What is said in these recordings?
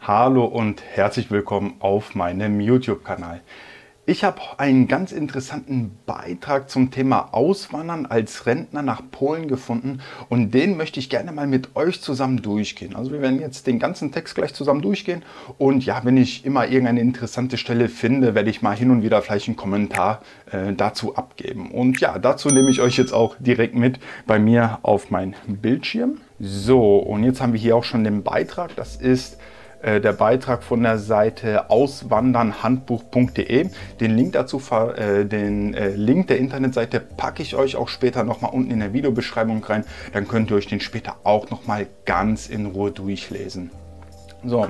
Hallo und herzlich willkommen auf meinem YouTube-Kanal. Ich habe einen ganz interessanten Beitrag zum Thema Auswandern als Rentner nach Polen gefunden und den möchte ich gerne mal mit euch zusammen durchgehen. Also wir werden jetzt den ganzen Text gleich zusammen durchgehen und ja, wenn ich immer irgendeine interessante Stelle finde, werde ich mal hin und wieder vielleicht einen Kommentar dazu abgeben. Und ja, dazu nehme ich euch jetzt auch direkt mit bei mir auf meinen Bildschirm. So, und jetzt haben wir hier auch schon den Beitrag. Das ist der Beitrag von der Seite auswandernhandbuch.de. Den Link dazu, Link der Internetseite packe ich euch auch später nochmal unten in der Videobeschreibung rein. Dann könnt ihr euch den später auch nochmal ganz in Ruhe durchlesen. So,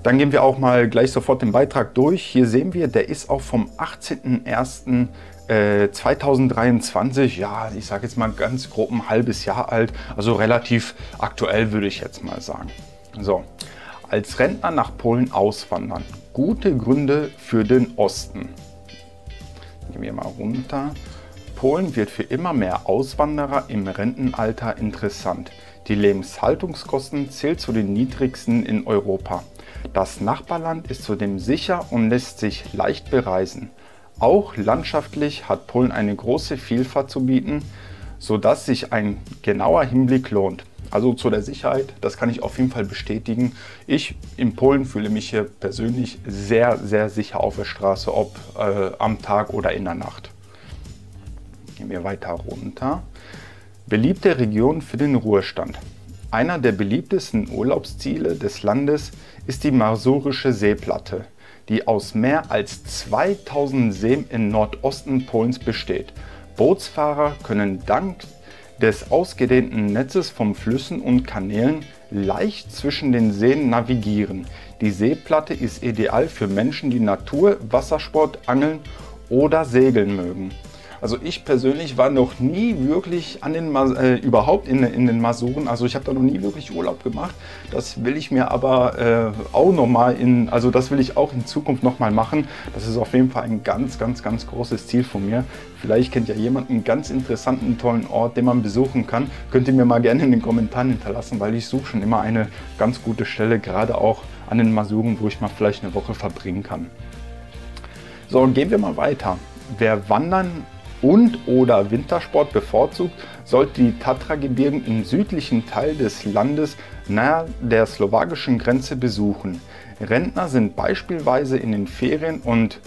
dann gehen wir auch mal gleich sofort den Beitrag durch. Hier sehen wir, der ist auch vom 18.01.2023, ja, ich sage jetzt mal ganz grob ein halbes Jahr alt, also relativ aktuell würde ich jetzt mal sagen. So. Als Rentner nach Polen auswandern. Gute Gründe für den Osten. Gehen wir mal runter. Polen wird für immer mehr Auswanderer im Rentenalter interessant. Die Lebenshaltungskosten zählen zu den niedrigsten in Europa. Das Nachbarland ist zudem sicher und lässt sich leicht bereisen. Auch landschaftlich hat Polen eine große Vielfalt zu bieten, sodass sich ein genauer Hinblick lohnt. Also zu der Sicherheit, das kann ich auf jeden Fall bestätigen. Ich in Polen fühle mich hier persönlich sehr, sehr sicher auf der Straße, ob am Tag oder in der Nacht. Gehen wir weiter runter. Beliebte Region für den Ruhestand. Einer der beliebtesten Urlaubsziele des Landes ist die Masurische Seeplatte, die aus mehr als 2000 Seen im Nordosten Polens besteht. Bootsfahrer können dank des ausgedehnten Netzes von Flüssen und Kanälen leicht zwischen den Seen navigieren. Die Seeplatte ist ideal für Menschen, die Natur, Wassersport, Angeln oder Segeln mögen. Also ich persönlich war noch nie wirklich an den überhaupt in den Masuren, also ich habe da noch nie wirklich Urlaub gemacht. Das will ich mir aber auch nochmal das will ich auch in Zukunft nochmal machen. Das ist auf jeden Fall ein ganz, ganz, ganz großes Ziel von mir. Vielleicht kennt ja jemand einen ganz interessanten, tollen Ort, den man besuchen kann. Könnt ihr mir mal gerne in den Kommentaren hinterlassen, weil ich suche schon immer eine ganz gute Stelle, gerade auch an den Masuren, wo ich mal vielleicht eine Woche verbringen kann. So, und gehen wir mal weiter. Wer wandern und/oder Wintersport bevorzugt, sollte die Tatra-Gebirgen im südlichen Teil des Landes nahe der slowakischen Grenze besuchen. Rentner sind beispielsweise in den Ferien- und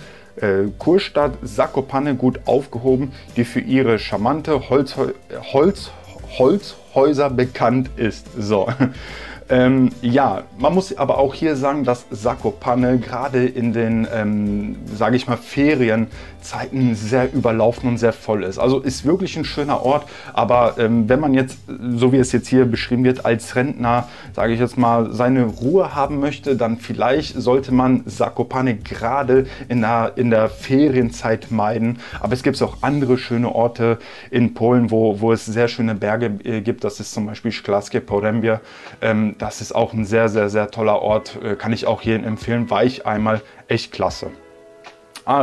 Kurstadt Zakopane gut aufgehoben, die für ihre charmante Holzhäuser bekannt ist. So. Ja, man muss aber auch hier sagen, dass Zakopane gerade in den, sage ich mal, Ferienzeiten sehr überlaufen und sehr voll ist. Also ist wirklich ein schöner Ort, aber wenn man jetzt, so wie es jetzt hier beschrieben wird, als Rentner, sage ich jetzt mal, seine Ruhe haben möchte, dann vielleicht sollte man Zakopane gerade in der Ferienzeit meiden. Aber es gibt auch andere schöne Orte in Polen, wo es sehr schöne Berge gibt. Das ist zum Beispiel Szklarska Porębie. Das ist auch ein sehr, sehr, sehr toller Ort, kann ich auch jedem empfehlen, war ich einmal echt klasse.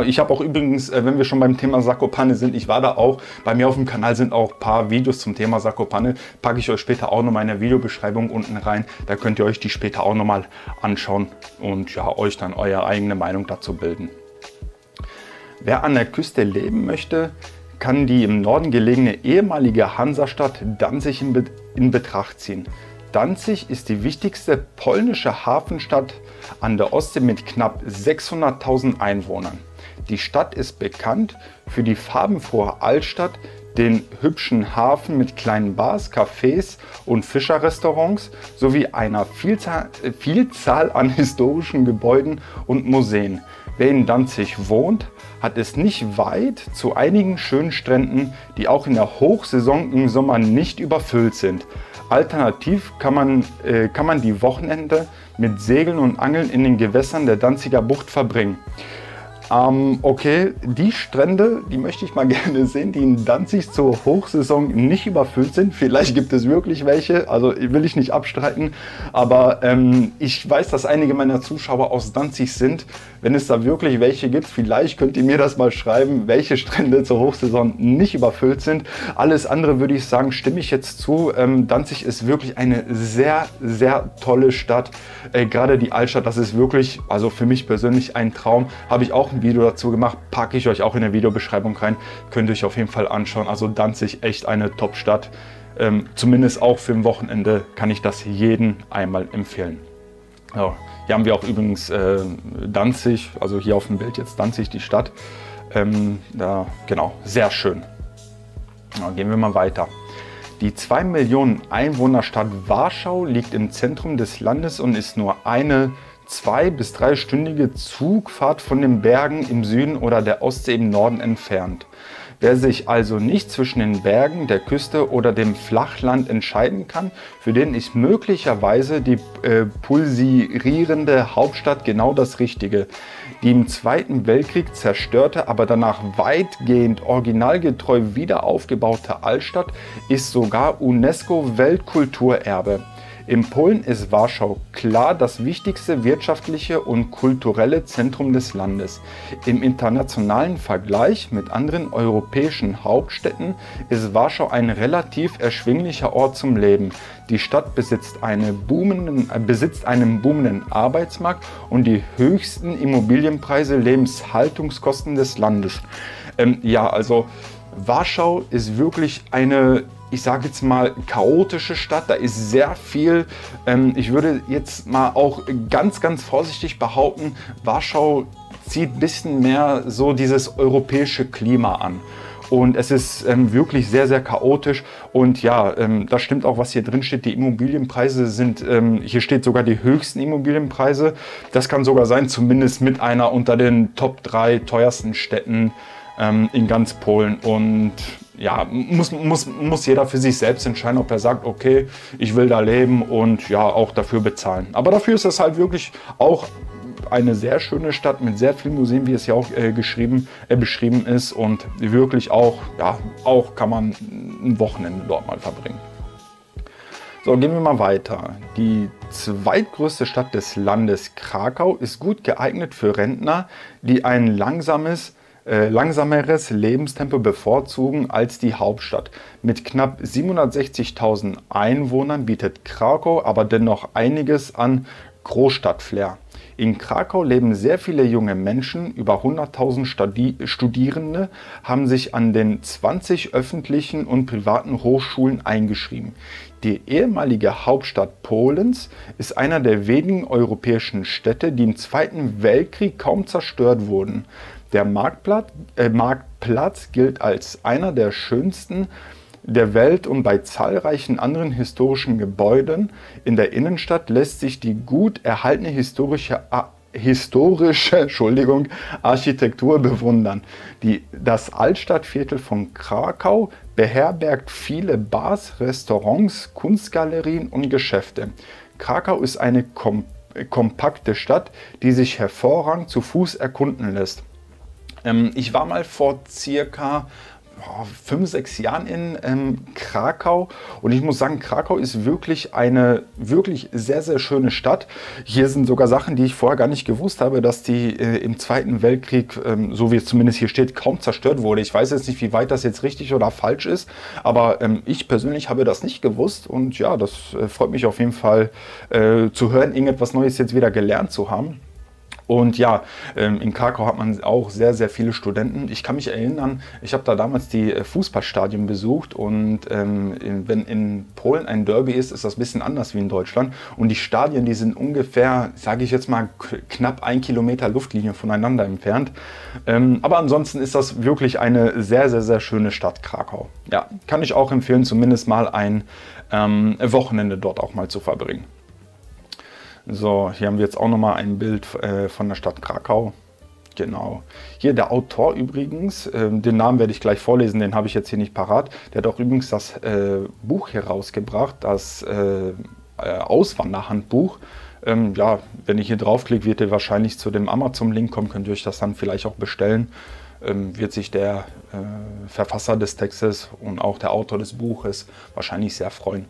Ich habe auch übrigens, wenn wir schon beim Thema Zakopane sind, ich war da auch, bei mir auf dem Kanal sind auch ein paar Videos zum Thema Zakopane, packe ich euch später auch nochmal in der Videobeschreibung unten rein, da könnt ihr euch die später auch nochmal anschauen und ja, euch dann eure eigene Meinung dazu bilden. Wer an der Küste leben möchte, kann die im Norden gelegene ehemalige Hansastadt Danzig in Betracht ziehen. Danzig ist die wichtigste polnische Hafenstadt an der Ostsee mit knapp 600.000 Einwohnern. Die Stadt ist bekannt für die farbenfrohe Altstadt, den hübschen Hafen mit kleinen Bars, Cafés und Fischerrestaurants sowie einer Vielzahl an historischen Gebäuden und Museen. Wer in Danzig wohnt, hat es nicht weit zu einigen schönen Stränden, die auch in der Hochsaison im Sommer nicht überfüllt sind. Alternativ kann man die Wochenende mit Segeln und Angeln in den Gewässern der Danziger Bucht verbringen. Okay, die Strände, die möchte ich mal gerne sehen, die in Danzig zur Hochsaison nicht überfüllt sind. Vielleicht gibt es wirklich welche, also will ich nicht abstreiten, aber ich weiß, dass einige meiner Zuschauer aus Danzig sind. Wenn es da wirklich welche gibt, vielleicht könnt ihr mir das mal schreiben, welche Strände zur Hochsaison nicht überfüllt sind. Alles andere würde ich sagen, stimme ich jetzt zu. Danzig ist wirklich eine sehr, sehr tolle Stadt. Gerade die Altstadt, das ist wirklich, also für mich persönlich ein Traum. Habe ich auch ein Video dazu gemacht, packe ich euch auch in der Videobeschreibung rein. Könnt ihr euch auf jeden Fall anschauen. Also Danzig, echt eine Top-Stadt. Zumindest auch für ein Wochenende kann ich das jedem einmal empfehlen. Ja, hier haben wir auch übrigens Danzig, also hier auf dem Bild jetzt Danzig, die Stadt. Genau, sehr schön. Dann gehen wir mal weiter. Die 2 Millionen Einwohnerstadt Warschau liegt im Zentrum des Landes und ist nur eine 2- bis 3-stündige Zugfahrt von den Bergen im Süden oder der Ostsee im Norden entfernt. Wer sich also nicht zwischen den Bergen, der Küste oder dem Flachland entscheiden kann, für den ist möglicherweise die pulsierende Hauptstadt genau das Richtige. Die im Zweiten Weltkrieg zerstörte, aber danach weitgehend originalgetreu wieder aufgebaute Altstadt ist sogar UNESCO-Weltkulturerbe. In Polen ist Warschau klar das wichtigste wirtschaftliche und kulturelle Zentrum des Landes. Im internationalen Vergleich mit anderen europäischen Hauptstädten ist Warschau ein relativ erschwinglicher Ort zum Leben. Die Stadt besitzt einen boomenden Arbeitsmarkt und die höchsten Immobilienpreise, Lebenshaltungskosten des Landes. Ja, also Warschau ist wirklich eine, ich sage jetzt mal, chaotische Stadt. Da ist sehr viel. Ich würde jetzt mal auch ganz, ganz vorsichtig behaupten, Warschau zieht ein bisschen mehr so dieses europäische Klima an. Und es ist wirklich sehr, sehr chaotisch. Und ja, das stimmt auch, was hier drin steht. Die Immobilienpreise sind, hier steht sogar die höchsten Immobilienpreise. Das kann sogar sein, zumindest mit einer unter den Top 3 teuersten Städten in ganz Polen. Und ja, muss jeder für sich selbst entscheiden, ob er sagt, okay, ich will da leben und ja, auch dafür bezahlen. Aber dafür ist es halt wirklich auch eine sehr schöne Stadt mit sehr vielen Museen, wie es ja auch beschrieben ist, und wirklich auch, ja, auch kann man ein Wochenende dort mal verbringen. So, gehen wir mal weiter. Die zweitgrößte Stadt des Landes, Krakau, ist gut geeignet für Rentner, die ein langsameres Lebenstempo bevorzugen als die Hauptstadt. Mit knapp 760.000 Einwohnern bietet Krakau aber dennoch einiges an Großstadtflair. In Krakau leben sehr viele junge Menschen, über 100.000 Studierende haben sich an den 20 öffentlichen und privaten Hochschulen eingeschrieben. Die ehemalige Hauptstadt Polens ist einer der wenigen europäischen Städte, die im Zweiten Weltkrieg kaum zerstört wurden. Der Marktplatz gilt als einer der schönsten der Welt und bei zahlreichen anderen historischen Gebäuden in der Innenstadt lässt sich die gut erhaltene historische Architektur bewundern. Das Altstadtviertel von Krakau beherbergt viele Bars, Restaurants, Kunstgalerien und Geschäfte. Krakau ist eine kompakte Stadt, die sich hervorragend zu Fuß erkunden lässt. Ich war mal vor circa 5, 6 Jahren in Krakau und ich muss sagen, Krakau ist wirklich eine sehr, sehr schöne Stadt. Hier sind sogar Sachen, die ich vorher gar nicht gewusst habe, dass die im Zweiten Weltkrieg, so wie es zumindest hier steht, kaum zerstört wurde. Ich weiß jetzt nicht, wie weit das jetzt richtig oder falsch ist, aber ich persönlich habe das nicht gewusst und ja, das freut mich auf jeden Fall zu hören, irgendetwas Neues jetzt wieder gelernt zu haben. Und ja, in Krakau hat man auch sehr, sehr viele Studenten. Ich kann mich erinnern, ich habe da damals die Fußballstadien besucht und wenn in Polen ein Derby ist, ist das ein bisschen anders wie in Deutschland. Und die Stadien, die sind ungefähr, sage ich jetzt mal, knapp 1 Kilometer Luftlinie voneinander entfernt. Aber ansonsten ist das wirklich eine sehr, sehr, sehr schöne Stadt, Krakau. Ja, kann ich auch empfehlen, zumindest mal ein Wochenende dort auch mal zu verbringen. So, hier haben wir jetzt auch nochmal ein Bild von der Stadt Krakau. Genau. Hier der Autor übrigens, den Namen werde ich gleich vorlesen, den habe ich jetzt hier nicht parat. Der hat auch übrigens das Buch hier rausgebracht, das Auswanderhandbuch. Ja, wenn ich hier draufklicke, wird ihr wahrscheinlich zu dem Amazon-Link kommen, könnt ihr euch das dann vielleicht auch bestellen. Wird sich der Verfasser des Textes und auch der Autor des Buches wahrscheinlich sehr freuen.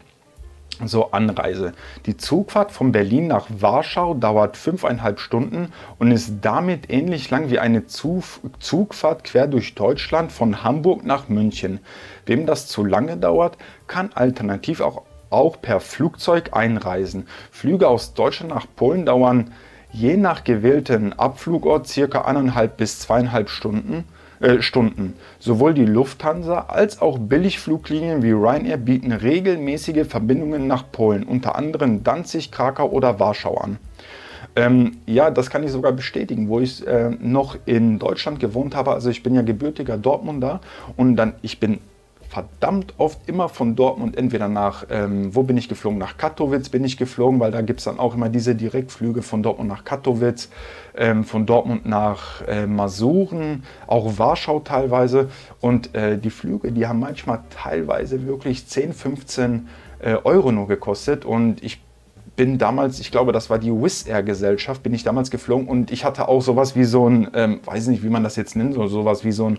So, Anreise. Die Zugfahrt von Berlin nach Warschau dauert 5,5 Stunden und ist damit ähnlich lang wie eine Zugfahrt quer durch Deutschland von Hamburg nach München. Wem das zu lange dauert, kann alternativ auch per Flugzeug einreisen. Flüge aus Deutschland nach Polen dauern je nach gewählten Abflugort ca. 1,5 bis 2,5 Stunden. Sowohl die Lufthansa als auch Billigfluglinien wie Ryanair bieten regelmäßige Verbindungen nach Polen, unter anderem Danzig, Krakau oder Warschau an. Ja, das kann ich sogar bestätigen, wo ich noch in Deutschland gewohnt habe. Also ich bin ja gebürtiger Dortmunder und ich bin verdammt oft immer von Dortmund entweder nach, wo bin ich geflogen? Nach Katowice bin ich geflogen, weil da gibt es dann auch immer diese Direktflüge von Dortmund nach Katowice, von Dortmund nach Masuren, auch Warschau teilweise. Und die Flüge, die haben manchmal teilweise wirklich 10, 15 Euro nur gekostet. Und ich bin damals, ich glaube, das war die Wizz Air Gesellschaft, bin ich damals geflogen und ich hatte auch sowas wie so ein, weiß nicht, wie man das jetzt nennt, sowas wie so ein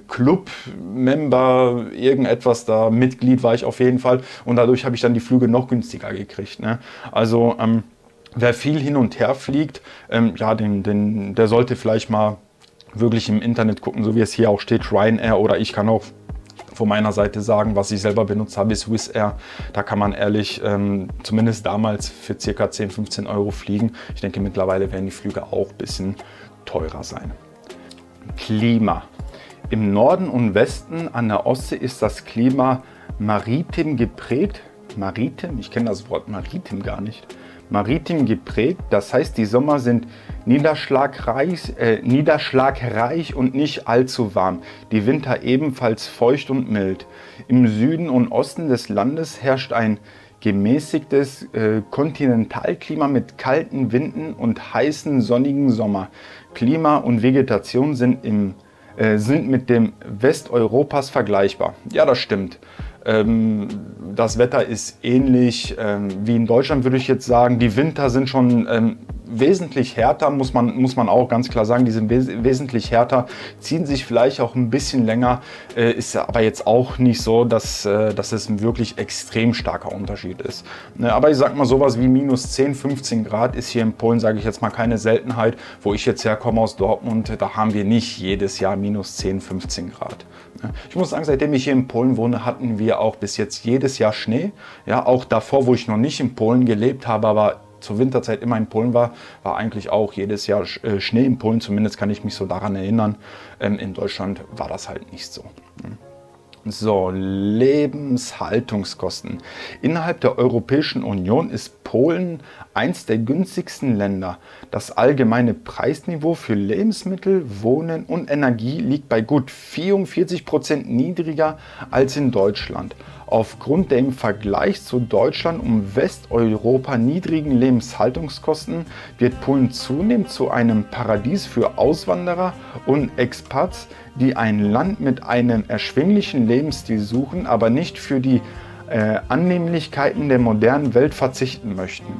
Club-Member, irgendetwas da, Mitglied war ich auf jeden Fall und dadurch habe ich dann die Flüge noch günstiger gekriegt. Ne? Also wer viel hin und her fliegt, ja, der sollte vielleicht mal wirklich im Internet gucken, so wie es hier auch steht, Ryanair, oder ich kann auch von meiner Seite sagen, was ich selber benutzt habe, ist Wizz Air. Da kann man ehrlich, zumindest damals für ca. 10, 15 Euro fliegen. Ich denke, mittlerweile werden die Flüge auch ein bisschen teurer sein. Klima. Im Norden und Westen an der Ostsee ist das Klima maritim geprägt. Maritim? Ich kenne das Wort maritim gar nicht. Maritim geprägt, das heißt, die Sommer sind niederschlagreich und nicht allzu warm. Die Winter ebenfalls feucht und mild. Im Süden und Osten des Landes herrscht ein gemäßigtes Kontinentalklima mit kalten Winden und heißen sonnigen Sommer. Klima und Vegetation sind mit dem Westeuropas vergleichbar. Ja, das stimmt. Das Wetter ist ähnlich wie in Deutschland, würde ich jetzt sagen. Die Winter sind schon wesentlich härter, muss man auch ganz klar sagen. Die sind wesentlich härter, ziehen sich vielleicht auch ein bisschen länger, ist aber jetzt auch nicht so, dass es ein wirklich extrem starker Unterschied ist. Aber ich sag mal, sowas wie minus 10, 15 Grad ist hier in Polen, sage ich jetzt mal, keine Seltenheit. Wo ich jetzt herkomme aus Dortmund, da haben wir nicht jedes Jahr minus 10, 15 Grad. Ich muss sagen, seitdem ich hier in Polen wohne, hatten wir auch bis jetzt jedes Jahr Schnee. Ja, auch davor, wo ich noch nicht in Polen gelebt habe, aber zur Winterzeit immer in Polen war eigentlich auch jedes Jahr Schnee in Polen. Zumindest kann ich mich so daran erinnern. In Deutschland war das halt nicht so. So, Lebenshaltungskosten. Innerhalb der Europäischen Union ist Polen eins der günstigsten Länder. Das allgemeine Preisniveau für Lebensmittel, Wohnen und Energie liegt bei gut 44% niedriger als in Deutschland. Aufgrund der im Vergleich zu Deutschland und Westeuropa niedrigen Lebenshaltungskosten wird Polen zunehmend zu einem Paradies für Auswanderer und Expats, die ein Land mit einem erschwinglichen Lebensstil suchen, aber nicht für die Annehmlichkeiten der modernen Welt verzichten möchten.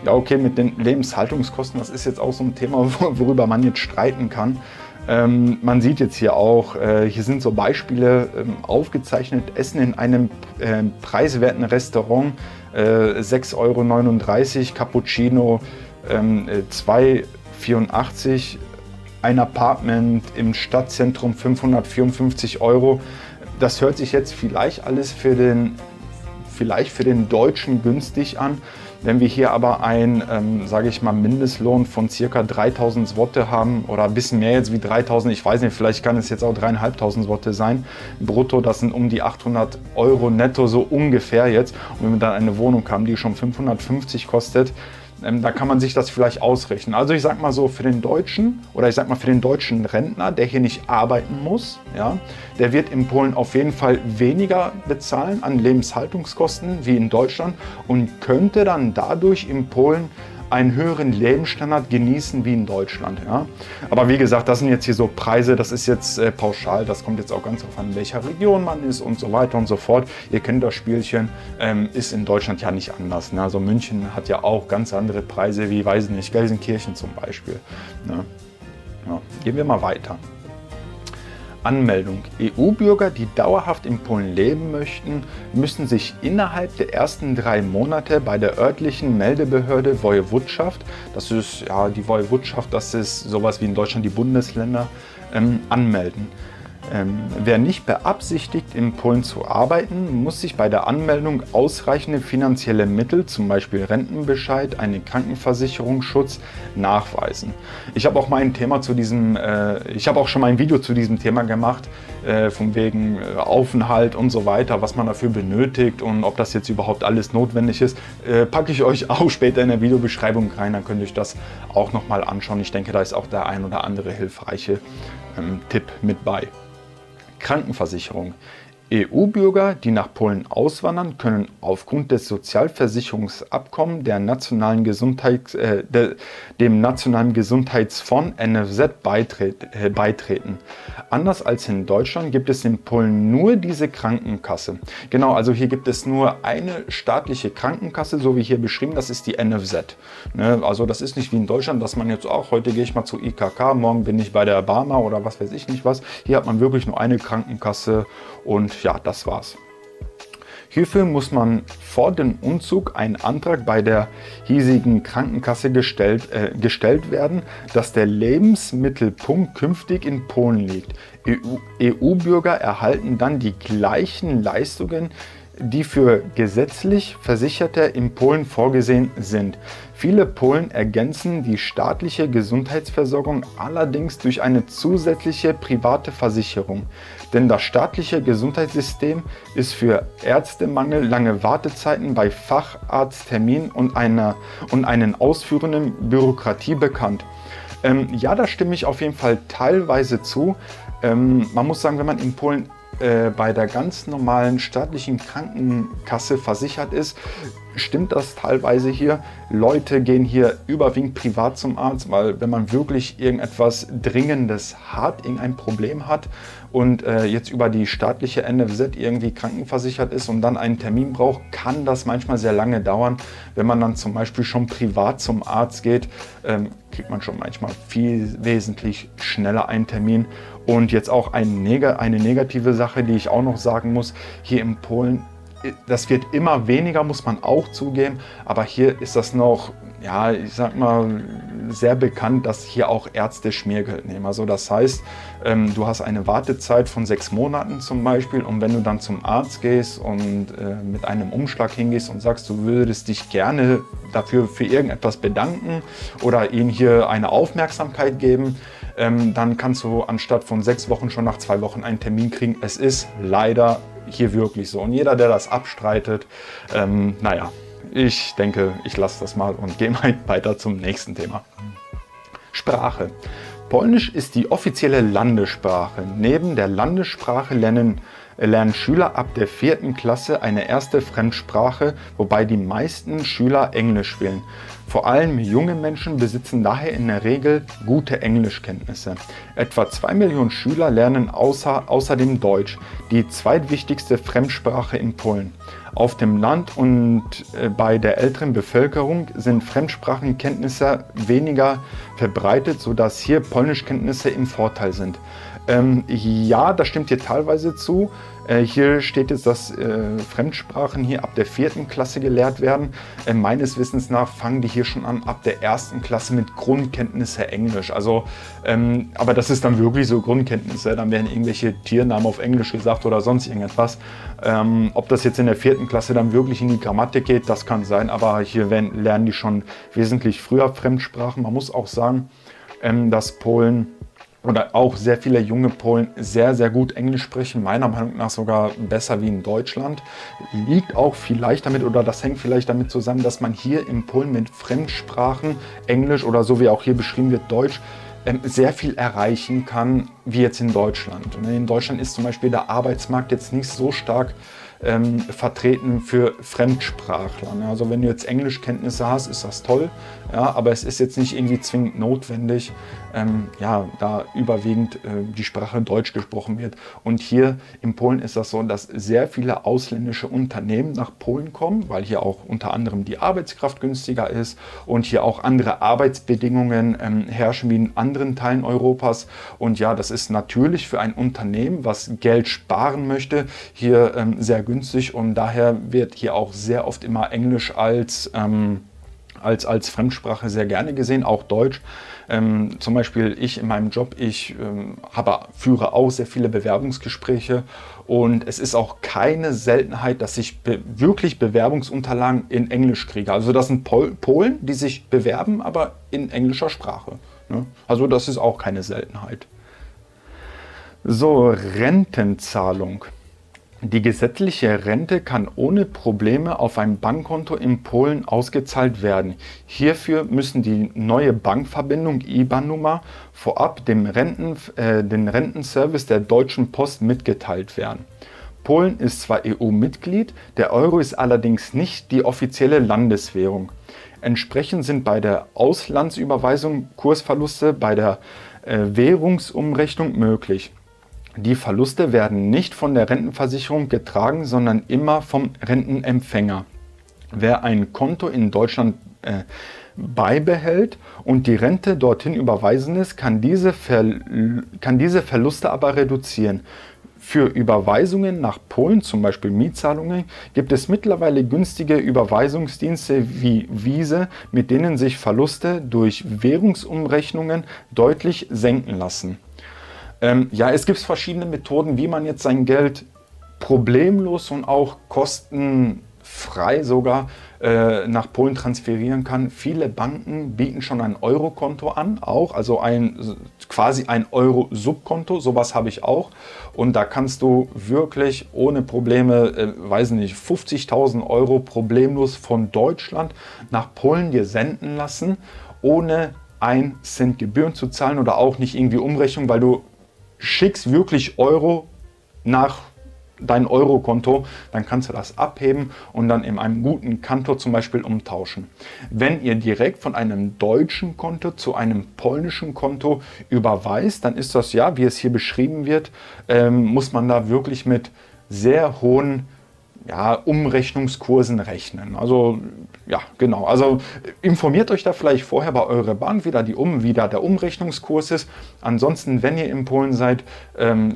Ja, okay, mit den Lebenshaltungskosten, das ist jetzt auch so ein Thema, worüber man jetzt streiten kann. Man sieht jetzt hier auch, hier sind so Beispiele aufgezeichnet, Essen in einem preiswerten Restaurant, 6,39 Euro, Cappuccino, 2,84 €, ein Apartment im Stadtzentrum 554 Euro. Das hört sich jetzt vielleicht alles für den Deutschen günstig an. Wenn wir hier aber einen, sage ich mal, Mindestlohn von ca. 3.000 Zloty haben oder ein bisschen mehr jetzt wie 3.000, ich weiß nicht, vielleicht kann es jetzt auch 3.500 Zloty sein, brutto, das sind um die 800 Euro netto so ungefähr jetzt. Und wenn wir dann eine Wohnung haben, die schon 550 kostet, da kann man sich das vielleicht ausrechnen. Also ich sag mal so, für den Deutschen oder ich sag mal für den deutschen Rentner, der hier nicht arbeiten muss, ja, der wird in Polen auf jeden Fall weniger bezahlen an Lebenshaltungskosten wie in Deutschland und könnte dann dadurch in Polen einen höheren Lebensstandard genießen wie in Deutschland. Ja? Aber wie gesagt, das sind jetzt hier so Preise, das ist jetzt pauschal, das kommt jetzt auch ganz darauf an, in welcher Region man ist und so weiter und so fort. Ihr kennt das Spielchen, ist in Deutschland ja nicht anders. Ne? Also München hat ja auch ganz andere Preise wie, weiß nicht, Gelsenkirchen zum Beispiel. Ne? Ja, gehen wir mal weiter. Anmeldung. EU-Bürger, die dauerhaft in Polen leben möchten, müssen sich innerhalb der ersten 3 Monate bei der örtlichen Meldebehörde Wojewodschaft, das ist ja die Wojewodschaft, das ist sowas wie in Deutschland die Bundesländer, anmelden. Wer nicht beabsichtigt, in Polen zu arbeiten, muss sich bei der Anmeldung ausreichende finanzielle Mittel, zum Beispiel Rentenbescheid, eine Krankenversicherungsschutz, nachweisen. Ich habe auch mal ein Thema zu diesem, ich habe auch schon mal ein Video zu diesem Thema gemacht, von wegen Aufenthalt und so weiter, was man dafür benötigt und ob das jetzt überhaupt alles notwendig ist, packe ich euch auch später in der Videobeschreibung rein, dann könnt ihr euch das auch nochmal anschauen. Ich denke, da ist auch der ein oder andere hilfreiche Tipp mit bei. Krankenversicherung. EU-Bürger, die nach Polen auswandern, können aufgrund des Sozialversicherungsabkommens dem nationalen Gesundheitsfonds NFZ beitreten. Anders als in Deutschland gibt es in Polen nur diese Krankenkasse. Genau, also hier gibt es nur eine staatliche Krankenkasse, so wie hier beschrieben, das ist die NFZ. Ne, also das ist nicht wie in Deutschland, dass man jetzt auch, heute gehe ich mal zur IKK, morgen bin ich bei der Barmer oder was weiß ich nicht was. Hier hat man wirklich nur eine Krankenkasse und ja, das war's. Hierfür muss man vor dem Umzug einen Antrag bei der hiesigen Krankenkasse gestellt werden, dass der Lebensmittelpunkt künftig in Polen liegt. EU-Bürger erhalten dann die gleichen Leistungen, die für gesetzlich Versicherte in Polen vorgesehen sind. Viele Polen ergänzen die staatliche Gesundheitsversorgung allerdings durch eine zusätzliche private Versicherung. Denn das staatliche Gesundheitssystem ist für Ärztemangel, lange Wartezeiten bei Facharztterminen und einen ausführenden Bürokratie bekannt. Ja, da stimme ich auf jeden Fall teilweise zu. Man muss sagen, wenn man in Polen bei der ganz normalen staatlichen Krankenkasse versichert ist, stimmt das teilweise hier. Leute gehen hier überwiegend privat zum Arzt, weil wenn man wirklich irgendetwas Dringendes hat, irgendein Problem hat und jetzt über die staatliche NFZ irgendwie krankenversichert ist und dann einen Termin braucht, kann das manchmal sehr lange dauern. Wenn man dann zum Beispiel schon privat zum Arzt geht, kriegt man schon manchmal wesentlich schneller einen Termin. Und jetzt auch eine negative Sache, die ich auch noch sagen muss, hier in Polen, das wird immer weniger, muss man auch zugeben, aber hier ist das noch, ja, ich sag mal, sehr bekannt, dass hier auch Ärzte Schmiergeld nehmen. Also das heißt, du hast eine Wartezeit von 6 Monaten zum Beispiel und wenn du dann zum Arzt gehst und mit einem Umschlag hingehst und sagst, du würdest dich gerne dafür für irgendetwas bedanken oder ihm hier eine Aufmerksamkeit geben, dann kannst du anstatt von 6 Wochen schon nach 2 Wochen einen Termin kriegen. Es ist leider hier wirklich so. Und jeder, der das abstreitet, naja, ich denke, ich lasse das mal und gehe mal weiter zum nächsten Thema. Sprache. Polnisch ist die offizielle Landessprache. Neben der Landessprache lernen Schüler ab der 4. Klasse eine erste Fremdsprache, wobei die meisten Schüler Englisch wählen. Vor allem junge Menschen besitzen daher in der Regel gute Englischkenntnisse. Etwa 2 Millionen Schüler lernen außerdem Deutsch, die zweitwichtigste Fremdsprache in Polen. Auf dem Land und bei der älteren Bevölkerung sind Fremdsprachenkenntnisse weniger verbreitet, sodass hier Polnischkenntnisse im Vorteil sind. Ja, das stimmt hier teilweise zu. Hier steht jetzt, dass Fremdsprachen hier ab der 4. Klasse gelehrt werden. Meines Wissens nach fangen die hier schon an, ab der 1. Klasse mit Grundkenntnisse Englisch. Also, aber das ist dann wirklich so Grundkenntnisse. Dann werden irgendwelche Tiernamen auf Englisch gesagt oder sonst irgendetwas. Ob das jetzt in der 4. Klasse dann wirklich in die Grammatik geht, das kann sein. Aber hier lernen die schon wesentlich früher Fremdsprachen. Man muss auch sagen, dass Polen oder auch sehr viele junge Polen sehr, sehr gut Englisch sprechen, meiner Meinung nach sogar besser wie in Deutschland. Liegt auch vielleicht damit, oder das hängt vielleicht damit zusammen, dass man hier in Polen mit Fremdsprachen, Englisch oder so wie auch hier beschrieben wird, Deutsch, sehr viel erreichen kann, wie jetzt in Deutschland. Und in Deutschland ist zum Beispiel der Arbeitsmarkt jetzt nicht so stark vertreten für Fremdsprachler. Also wenn du jetzt Englischkenntnisse hast, ist das toll. ja, aber es ist jetzt nicht irgendwie zwingend notwendig, ja, da überwiegend die Sprache Deutsch gesprochen wird. Und hier in Polen ist das so, dass sehr viele ausländische Unternehmen nach Polen kommen, weil hier auch unter anderem die Arbeitskraft günstiger ist und hier auch andere Arbeitsbedingungen herrschen wie in anderen Teilen Europas. Und ja, das ist natürlich für ein Unternehmen, was Geld sparen möchte, hier sehr günstig, und daher wird hier auch sehr oft immer Englisch als Fremdsprache sehr gerne gesehen, auch Deutsch. Zum Beispiel ich in meinem Job, ich führe auch sehr viele Bewerbungsgespräche, und es ist auch keine Seltenheit, dass ich wirklich Bewerbungsunterlagen in Englisch kriege. Also das sind Polen, die sich bewerben, aber in englischer Sprache, ne? Also das ist auch keine Seltenheit. So, Rentenzahlung. Die gesetzliche Rente kann ohne Probleme auf ein Bankkonto in Polen ausgezahlt werden. Hierfür müssen die neue Bankverbindung IBAN-Nummer vorab den Rentenservice der Deutschen Post mitgeteilt werden. Polen ist zwar EU-Mitglied, der Euro ist allerdings nicht die offizielle Landeswährung. Entsprechend sind bei der Auslandsüberweisung Kursverluste bei der Währungsumrechnung möglich. Die Verluste werden nicht von der Rentenversicherung getragen, sondern immer vom Rentenempfänger. Wer ein Konto in Deutschland beibehält und die Rente dorthin überweisen ist, kann diese Verluste aber reduzieren. Für Überweisungen nach Polen, zum Beispiel Mietzahlungen, gibt es mittlerweile günstige Überweisungsdienste wie Wiese, mit denen sich Verluste durch Währungsumrechnungen deutlich senken lassen. Ja, es gibt verschiedene Methoden, wie man jetzt sein Geld problemlos und auch kostenfrei sogar nach Polen transferieren kann. Viele Banken bieten schon ein Euro-Konto an, auch, also quasi ein Euro-Subkonto, sowas habe ich auch. Und da kannst du wirklich ohne Probleme, weiß nicht, 50.000 Euro problemlos von Deutschland nach Polen dir senden lassen, ohne 1 Cent Gebühren zu zahlen oder auch nicht irgendwie Umrechnung, weil du schickst wirklich Euro nach dein Euro-Konto, dann kannst du das abheben und dann in einem guten Kantor zum Beispiel umtauschen. Wenn ihr direkt von einem deutschen Konto zu einem polnischen Konto überweist, dann ist das, ja, wie es hier beschrieben wird, muss man da wirklich mit sehr hohen, ja, Umrechnungskursen rechnen. Also ja, genau. Also informiert euch da vielleicht vorher bei eurer Bank, wie da der Umrechnungskurs ist. Ansonsten, wenn ihr in Polen seid,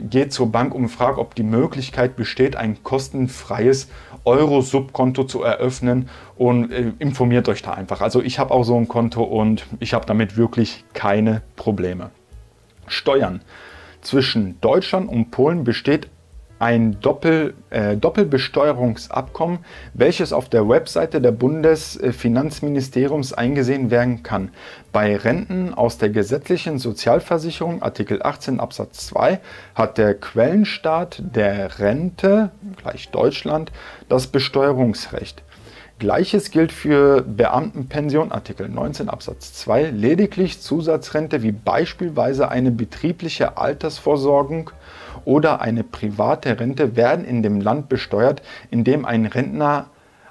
geht zur Bank und fragt, ob die Möglichkeit besteht, ein kostenfreies Euro-Subkonto zu eröffnen, und informiert euch da einfach. Also ich habe auch so ein Konto und ich habe damit wirklich keine Probleme. Steuern. Zwischen Deutschland und Polen besteht ein Doppelbesteuerungsabkommen, welches auf der Webseite der Bundesfinanzministeriums eingesehen werden kann. Bei Renten aus der gesetzlichen Sozialversicherung, Artikel 18 Absatz 2, hat der Quellenstaat der Rente, gleich Deutschland, das Besteuerungsrecht. Gleiches gilt für Beamtenpension, Artikel 19 Absatz 2. Lediglich Zusatzrente wie beispielsweise eine betriebliche Altersvorsorgung oder eine private Rente werden in dem Land besteuert, in dem ein Rentner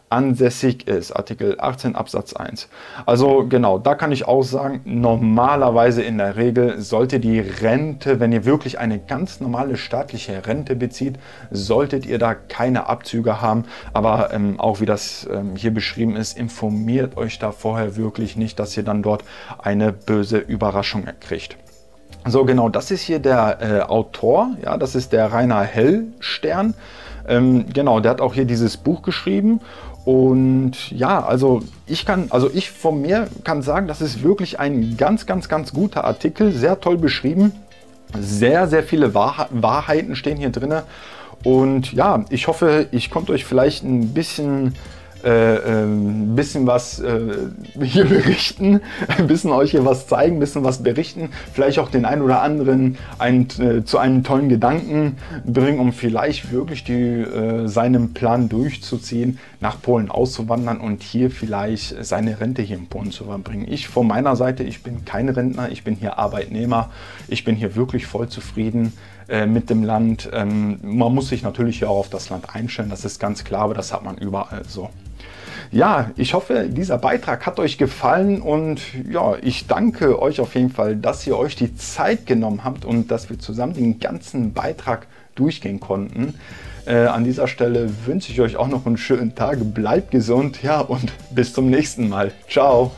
ansässig ist. Artikel 18 Absatz 1. Also genau, da kann ich auch sagen, normalerweise in der Regel sollte die Rente, wenn ihr wirklich eine ganz normale staatliche Rente bezieht, solltet ihr da keine Abzüge haben. Aber auch wie das hier beschrieben ist, informiert euch da vorher wirklich nicht, dass ihr dann dort eine böse Überraschung kriegt. So, genau, das ist hier der Autor, ja, das ist der Rainer Hellstern. Genau, der hat auch hier dieses Buch geschrieben. Und ja, also ich von mir kann sagen, das ist wirklich ein ganz guter Artikel, sehr toll beschrieben. Sehr viele Wahrheiten stehen hier drin. Und ja, ich hoffe, ich konnte euch vielleicht ein bisschen was hier berichten, ein bisschen euch hier was zeigen, ein bisschen was berichten, vielleicht auch den einen oder anderen zu einem tollen Gedanken bringen, um vielleicht wirklich seinen Plan durchzuziehen, nach Polen auszuwandern und hier vielleicht seine Rente hier in Polen zu verbringen. Ich von meiner Seite, ich bin kein Rentner, ich bin hier Arbeitnehmer, ich bin hier wirklich voll zufrieden mit dem Land. Man muss sich natürlich auch auf das Land einstellen, das ist ganz klar, aber das hat man überall so. Ja, ich hoffe, dieser Beitrag hat euch gefallen und ja, ich danke euch auf jeden Fall, dass ihr euch die Zeit genommen habt und dass wir zusammen den ganzen Beitrag durchgehen konnten. An dieser Stelle wünsche ich euch auch noch einen schönen Tag, bleibt gesund, ja, und bis zum nächsten Mal. Ciao!